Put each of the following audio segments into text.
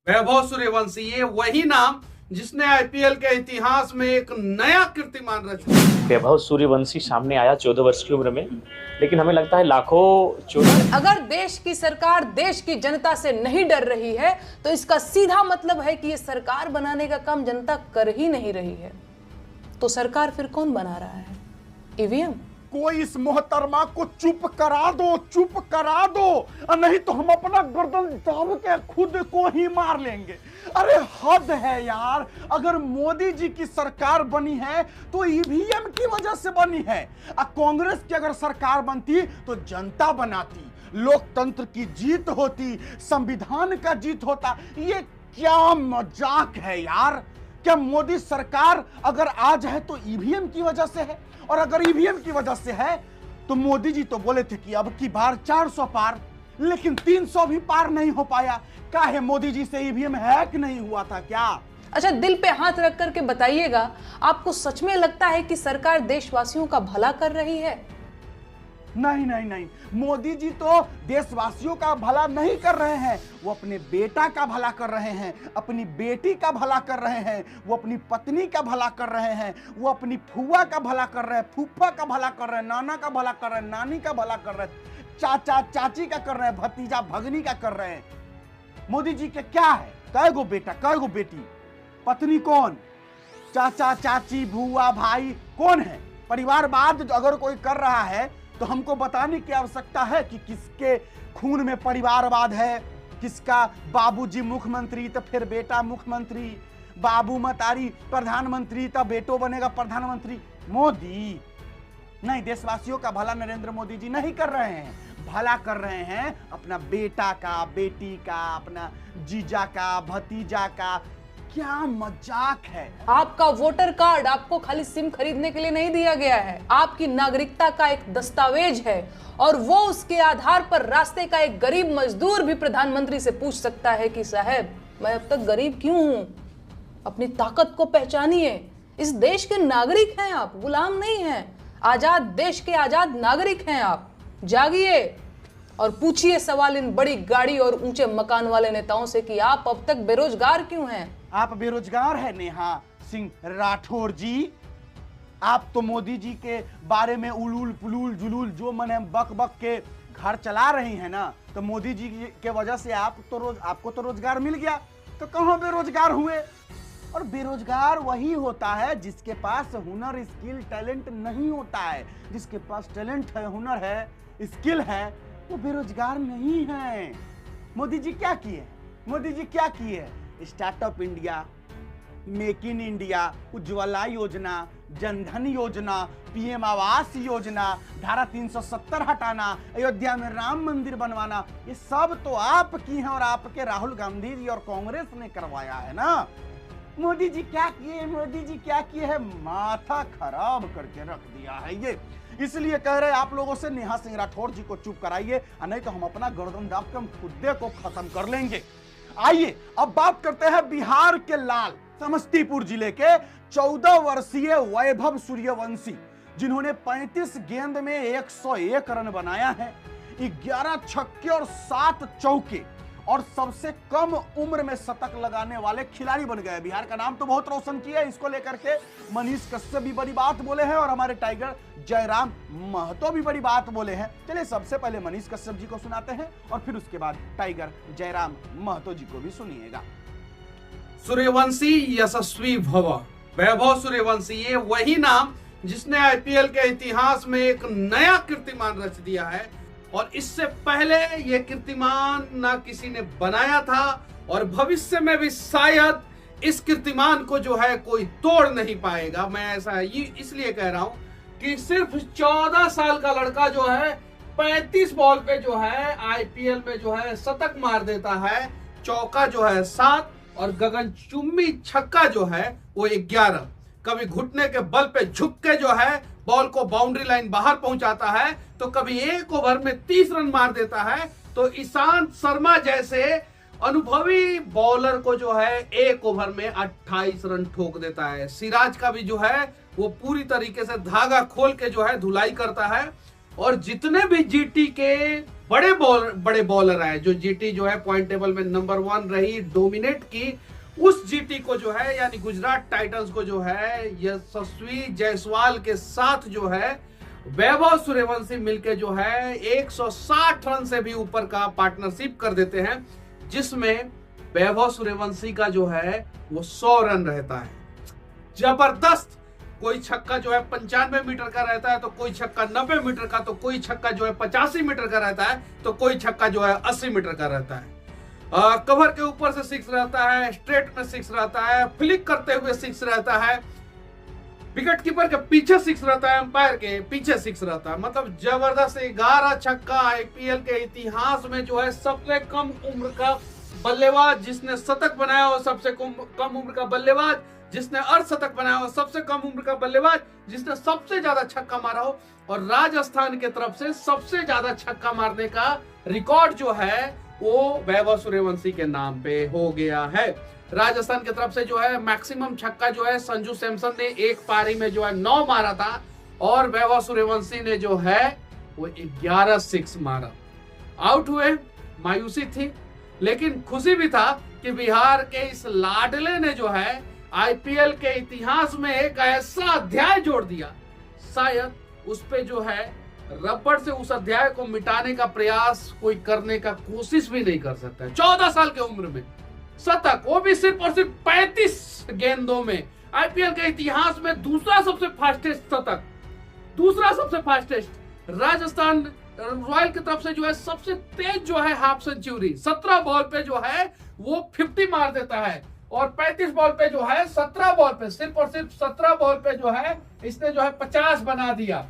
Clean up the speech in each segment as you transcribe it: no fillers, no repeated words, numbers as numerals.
वैभव सूर्यवंशी ये वही नाम जिसने आईपीएल के इतिहास में एक नया कीर्तिमान रच दिया। वैभव सूर्यवंशी सामने आया 14 वर्ष की उम्र में, लेकिन हमें लगता है लाखों अगर देश की सरकार देश की जनता से नहीं डर रही है तो इसका सीधा मतलब है कि ये सरकार बनाने का काम जनता कर ही नहीं रही है। तो सरकार फिर कौन बना रहा है? ईवीएम। कोई इस मोहतरमा को चुप करा दो, चुप करा दो, और नहीं तो हम अपना गर्दन दाब के खुद को ही मार लेंगे। अरे हद है यार, अगर मोदी जी की सरकार बनी है तो ईवीएम की वजह से बनी है। कांग्रेस की अगर सरकार बनती तो जनता बनाती, लोकतंत्र की जीत होती, संविधान का जीत होता। ये क्या मजाक है यार। क्या मोदी सरकार अगर आज है तो ईवीएम की वजह से है? और अगर ईवीएम की वजह से है तो मोदी जी तो बोले थे कि अब की बार 400 पार, लेकिन 300 भी पार नहीं हो पाया। काहे मोदी जी से ईवीएम हैक नहीं हुआ था क्या? अच्छा, दिल पे हाथ रख करके बताइएगा, आपको सच में लगता है कि सरकार देशवासियों का भला कर रही है? नहीं नहीं नहीं, मोदी जी तो देशवासियों का भला नहीं कर रहे हैं, वो अपने बेटा का भला कर रहे हैं, अपनी बेटी का भला कर रहे हैं, वो अपनी पत्नी का भला कर रहे हैं, वो अपनी फुआ का भला कर रहे हैं, फूफा का भला कर रहे हैं, नाना का भला कर रहे हैं, नानी का भला कर रहे हैं, चाचा चाची का कर रहे हैं, भतीजा भगनी का कर रहे हैं। मोदी जी के क्या है? कै गो बेटा, कै गो बेटी, पत्नी कौन, चाचा चाची बुआ भाई कौन है? परिवारवाद अगर कोई कर रहा है तो हमको बताने की आवश्यकता है कि किसके खून में परिवारवाद है, किसका बाबूजी मुख्यमंत्री तो फिर बेटा मुख्यमंत्री, बाबू मतारी प्रधानमंत्री तो बेटो बनेगा प्रधानमंत्री। मोदी नहीं, देशवासियों का भला नरेंद्र मोदी जी नहीं कर रहे हैं, भला कर रहे हैं अपना बेटा का, बेटी का, अपना जीजा का, भतीजा का। क्या मजाक है। आपका वोटर कार्ड आपको खाली सिम खरीदने के लिए नहीं दिया गया है, आपकी नागरिकता का एक दस्तावेज है, और वो उसके आधार पर रास्ते का एक गरीब मजदूर भी प्रधानमंत्री से पूछ सकता है कि साहब मैं अब तक गरीब क्यों हूं? अपनी ताकत को पहचानिए। इस देश के नागरिक हैं आप, गुलाम नहीं हैं। आजाद देश के आजाद नागरिक हैं आप। जागिए और पूछिए सवाल इन बड़ी गाड़ी और ऊंचे मकान वाले नेताओं से कि आप अब तक बेरोजगार क्यों हैं? आप बेरोजगार है नेहा सिंह राठौर जी। आप तो मोदी जी के बारे में उलूल पुलूल जुलूल जो मने बक बक के घर चला रही हैं ना, तो मोदी जी के वजह से आपको तो रोजगार मिल गया, तो कहाँ बेरोजगार हुए? और बेरोजगार वही होता है जिसके पास हुनर, स्किल, टैलेंट नहीं होता है। जिसके पास टैलेंट है, हुनर है, स्किल है, वो बेरोजगार नहीं है। मोदी जी क्या किए? मोदी जी क्या किए? Startup India, make in India, Ujjwala योजना, जनधन योजना, पीएम आवास योजना, धारा 370 हटाना, अयोध्या में राम मंदिर बनवाना, ये सब तो आपकी हैं और आपके राहुल गांधी जी और कांग्रेस ने करवाया है ना। मोदी जी क्या किए? मोदी जी क्या किए है? माथा खराब करके रख दिया है ये। इसलिए कह रहे आप लोगों से नेहा सिंह राठौर जी को चुप कराइए, नहीं तो हम अपना गर्दन दाब के हम खुदे को खत्म कर लेंगे। आइए अब बात करते हैं बिहार के लाल, समस्तीपुर जिले के 14 वर्षीय वैभव सूर्यवंशी, जिन्होंने 35 गेंद में 101 रन बनाया है, 11 छक्के और 7 चौके, और सबसे कम उम्र में शतक लगाने वाले खिलाड़ी बन गए। बिहार का नाम तो बहुत रोशन किया है। इसको लेकर के मनीष कश्यप भी बड़ी बात बोले हैं और हमारे टाइगर जयराम महतो भी बड़ी बात बोले हैं। चलिए सबसे पहले मनीष कश्यप जी को सुनाते हैं और फिर उसके बाद टाइगर जयराम महतो जी को भी सुनिएगा। सूर्यवंशी यशस्वी भव। वैभव सूर्यवंशी ये वही नाम जिसने आईपीएल के इतिहास में एक नया कीर्तिमान रच दिया है, और इससे पहले ये कीर्तिमान ना किसी ने बनाया था और भविष्य में भी शायद इस कीर्तिमान को जो है कोई तोड़ नहीं पाएगा। मैं ऐसा इसलिए कह रहा हूं कि सिर्फ 14 साल का लड़का जो है 35 बॉल पे जो है आईपीएल में जो है शतक मार देता है, चौका जो है 7 और गगनचुंबी छक्का जो है वो 11। कभी घुटने के बल पे झुक के जो है बॉल को बाउंड्री लाइन बाहर पहुंचाता है, तो कभी एक ओवर में 30 रन मार देता है। तो ईशांत शर्मा जैसे अनुभवी बॉलर को जो है एक ओवर में 28 रन ठोक देता है। सिराज का भी जो है वो पूरी तरीके से धागा खोल के जो है धुलाई करता है, और जितने भी जीटी के बड़े बॉलर आए, जो जीटी जो है पॉइंट टेबल में नंबर 1 रही, डोमिनेट की, उस जीटी को जो है यानी गुजरात टाइटंस को जो है यशस्वी जायसवाल के साथ जो है वैभव सूर्यवंशी मिलके जो है 160 रन से भी ऊपर का पार्टनरशिप कर देते हैं, जिसमें वैभव सूर्यवंशी का जो है वो 100 रन रहता है। जबरदस्त, कोई छक्का जो है 95 मीटर का रहता है, तो कोई छक्का 90 मीटर का, तो कोई छक्का जो है 85 मीटर का रहता है, तो कोई छक्का जो है 80 मीटर का रहता है। कवर के ऊपर से 6 रहता है, स्ट्रेट में 6 रहता है, फ्लिक करते हुए 6 रहता है, विकेट कीपर के पीछे 6 रहता है, अंपायर के पीछे 6 रहता है। मतलब जबरदस्त 11 छक्का। आईपीएल के इतिहास में जो है सबसे कम उम्र का बल्लेबाज जिसने शतक बनाया हो, सबसे कम उम्र का बल्लेबाज जिसने अर्धशतक बनाया हो, सबसे कम उम्र का बल्लेबाज जिसने सबसे ज्यादा छक्का मारा हो, और राजस्थान के तरफ से सबसे ज्यादा छक्का मारने का रिकॉर्ड जो है वो वैभव सूर्यवंशी के नाम पे हो गया है। राजस्थान की तरफ से जो है मैक्सिमम छक्का जो है संजू सैमसन ने एक पारी में जो है 9 मारा था, और वैभव सूर्यवंशी ने जो है वो 11 6 मारा। आउट हुए, मायूसी थी, लेकिन खुशी भी था कि बिहार के इस लाडले ने जो है आईपीएल के इतिहास में एक ऐसा अध्याय जोड़ दिया, शायद उस पे जो है रबड़ से उस अध्याय को मिटाने का प्रयास कोई करने का कोशिश भी नहीं कर सकता है। 14 साल की उम्र में शतक, वो भी सिर्फ और सिर्फ 35 गेंदों में। आईपीएल के इतिहास में दूसरा सबसे फास्टेस्ट शतक, दूसरा सबसे फास्टेस्ट। राजस्थान रॉयल की तरफ से जो है सबसे तेज जो है हाफ सेंचुरी, 17 बॉल पे जो है वो 50 मार देता है, और 35 बॉल पे जो है 17 बॉल पे, सिर्फ और सिर्फ 17 बॉल पे जो है इसने जो है 50 बना दिया।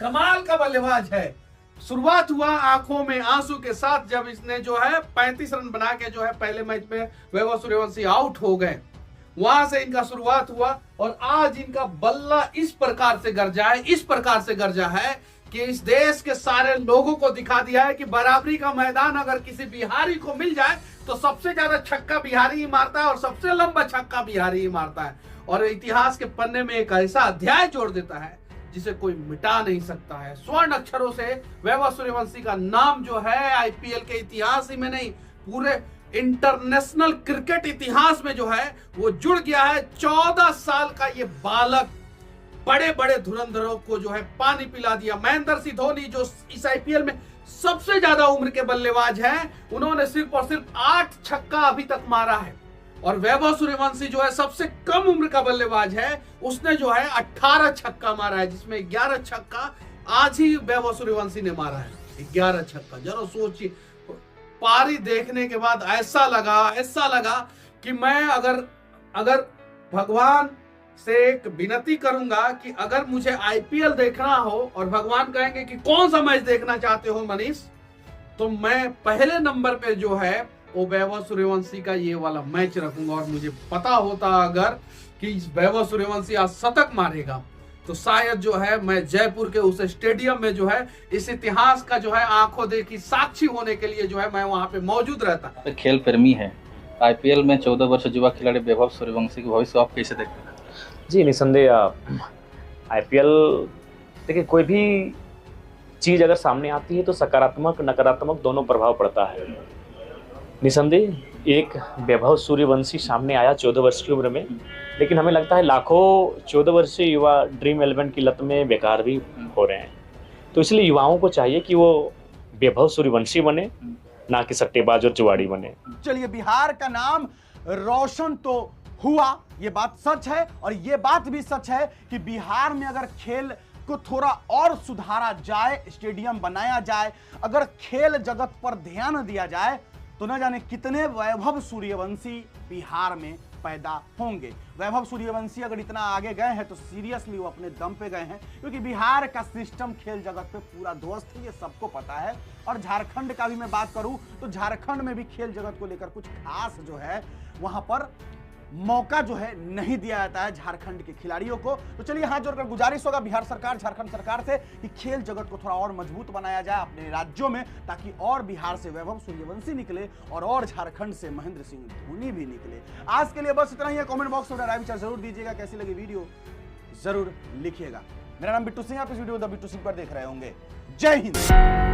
कमाल का बल्लेबाज है। शुरुआत हुआ आंखों में आंसू के साथ जब इसने जो है 35 रन बना के जो है पहले मैच में वैभव सूर्यवंशी आउट हो गए। वहां से इनका शुरुआत हुआ, और आज इनका बल्ला इस प्रकार से गरजा है कि इस देश के सारे लोगों को दिखा दिया है कि बराबरी का मैदान अगर किसी बिहारी को मिल जाए तो सबसे ज्यादा छक्का बिहारी ही मारता है, और सबसे लंबा छक्का बिहारी ही मारता है, और इतिहास के पन्ने में एक ऐसा अध्याय जोड़ देता है जिसे कोई मिटा नहीं सकता है। स्वर्ण अक्षरों से वैभव सूर्यवंशी का नाम जो है आईपीएल के इतिहास ही में नहीं, पूरे इंटरनेशनल क्रिकेट इतिहास में जो है वो जुड़ गया है। 14 साल का ये बालक बड़े बड़े धुरंधरों को जो है पानी पिला दिया। महेंद्र सिंह धोनी जो इस आईपीएल में सबसे ज्यादा उम्र के बल्लेबाज हैं, उन्होंने सिर्फ और सिर्फ 8 छक्का अभी तक मारा है, और वैभव सूर्यवंशी जो है सबसे कम उम्र का बल्लेबाज है, उसने जो है 18 छक्का मारा है, जिसमें 11 छक्का आज ही वैभव सूर्यवंशी ने मारा है। 11 छक्का, जरा सोचिए। पारी देखने के बाद ऐसा लगा कि मैं अगर भगवान से एक विनती करूंगा कि अगर मुझे आईपीएल देखना हो और भगवान कहेंगे कि कौन सा मैच देखना चाहते हो मनीष, तो मैं पहले नंबर पे जो है वो वैभव सूर्यवंशी का ये वाला मैच रखूंगा। और मुझे पता होता अगर कि वैभव सूर्यवंशी आज शतक मारेगा, तो शायद जो है मैं जयपुर के उस स्टेडियम में जो है इस इतिहास का जो है आंखों देखी साक्षी होने के लिए जो है मैं वहां पे मौजूद रहता। खेल प्रेमी है, आईपीएल में 14 वर्ष युवा खिलाड़ी वैभव सूर्यवंशी के भविष्य आप कैसे देखते हैं? जी निसंदेह आईपीएल देखिए, कोई भी चीज़ अगर सामने आती है तो सकारात्मक नकारात्मक दोनों प्रभाव पड़ता है। निसंदेह एक वैभव सूर्यवंशी सामने आया 14 वर्ष की उम्र में, लेकिन हमें लगता है लाखों 14 वर्षीय युवा ड्रीम 11 की लत में बेकार भी हो रहे हैं। तो इसलिए युवाओं को चाहिए कि वो वैभव सूर्यवंशी बने, ना कि सट्टेबाज और जुआड़ी बने। चलिए, बिहार का नाम रोशन तो हुआ, ये बात सच है, और ये बात भी सच है कि बिहार में अगर खेल को थोड़ा और सुधारा जाए, स्टेडियम बनाया जाए, अगर खेल जगत पर ध्यान दिया जाए, तो न जाने कितने वैभव सूर्यवंशी बिहार में पैदा होंगे। वैभव सूर्यवंशी अगर इतना आगे गए हैं तो सीरियसली वो अपने दम पे गए हैं, क्योंकि बिहार का सिस्टम खेल जगत पे पूरा ध्वस्त है, ये सबको पता है। और झारखंड का भी मैं बात करूं तो झारखंड में भी खेल जगत को लेकर कुछ खास जो है वहां पर मौका जो है नहीं दिया जाता है झारखंड के खिलाड़ियों को। तो चलिए, हाथ जोड़कर गुजारिश होगा बिहार सरकार, झारखंड सरकार से कि खेल जगत को थोड़ा और मजबूत बनाया जाए अपने राज्यों में, ताकि और बिहार से वैभव सूर्यवंशी निकले और झारखंड से महेंद्र सिंह धोनी भी निकले। आज के लिए बस इतना ही है। कमेंट बॉक्स में राय विचार जरूर दीजिएगा, कैसी लगी वीडियो जरूर लिखिएगा। मेरा नाम बिट्टू सिंह, आप इस वीडियो द बिट्टू सिंह पर देख रहे होंगे। जय हिंद।